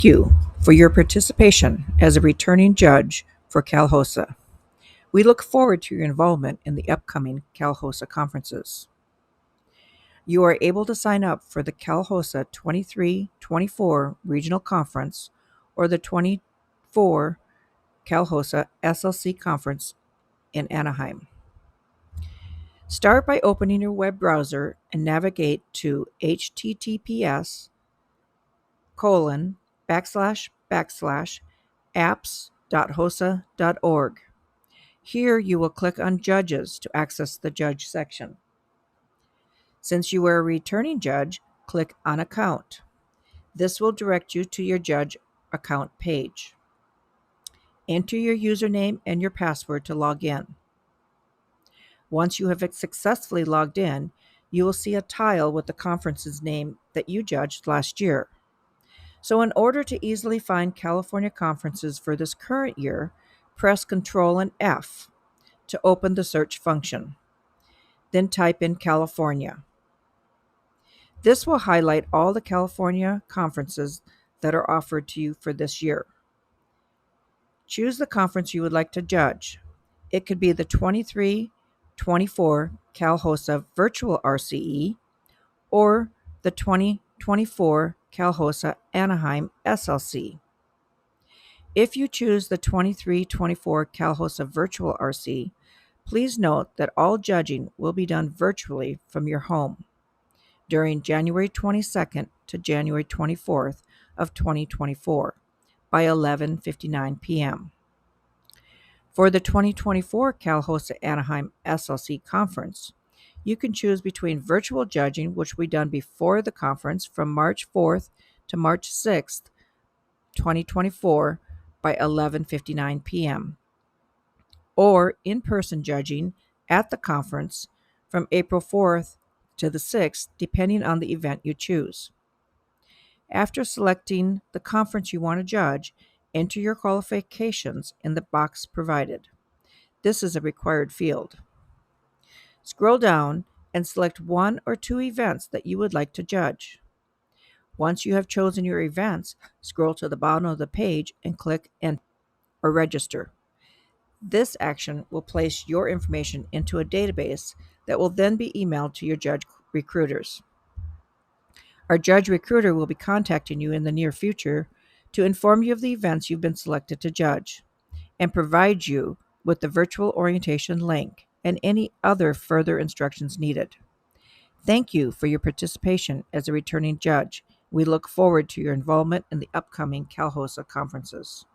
Thank you for your participation as a returning judge for Cal-HOSA. We look forward to your involvement in the upcoming Cal-HOSA conferences. You are able to sign up for the Cal-HOSA 23-24 Regional Conference or the 24 Cal-HOSA SLC Conference in Anaheim. Start by opening your web browser and navigate to https://apps.hosa.org. Here you will click on Judges to access the Judge section. Since you are a returning judge, click on Account. This will direct you to your judge account page. Enter your username and your password to log in. Once you have successfully logged in, you will see a tile with the conference's name that you judged last year. So in order to easily find California conferences for this current year, press Ctrl and F to open the search function. Then type in California. This will highlight all the California conferences that are offered to you for this year. Choose the conference you would like to judge. It could be the 23-24 Cal-HOSA Virtual RCE or the 2024 Cal-HOSA Anaheim SLC. If you choose the 23-24 Cal-HOSA Virtual RC, please note that all judging will be done virtually from your home during January 22nd to January 24th of 2024 by 11:59 p.m. For the 2024 Cal-HOSA Anaheim SLC Conference, you can choose between virtual judging, which will be done before the conference from March 4th to March 6th, 2024 by 11:59 p.m., or in-person judging at the conference from April 4th to the 6th, depending on the event you choose. After selecting the conference you want to judge, enter your qualifications in the box provided. This is a required field. Scroll down and select one or two events that you would like to judge. Once you have chosen your events, scroll to the bottom of the page and click Enter or Register. This action will place your information into a database that will then be emailed to your judge recruiters. Our judge recruiter will be contacting you in the near future to inform you of the events you've been selected to judge and provide you with the virtual orientation link and any other further instructions needed. Thank you for your participation as a returning judge. We look forward to your involvement in the upcoming Cal-HOSA conferences.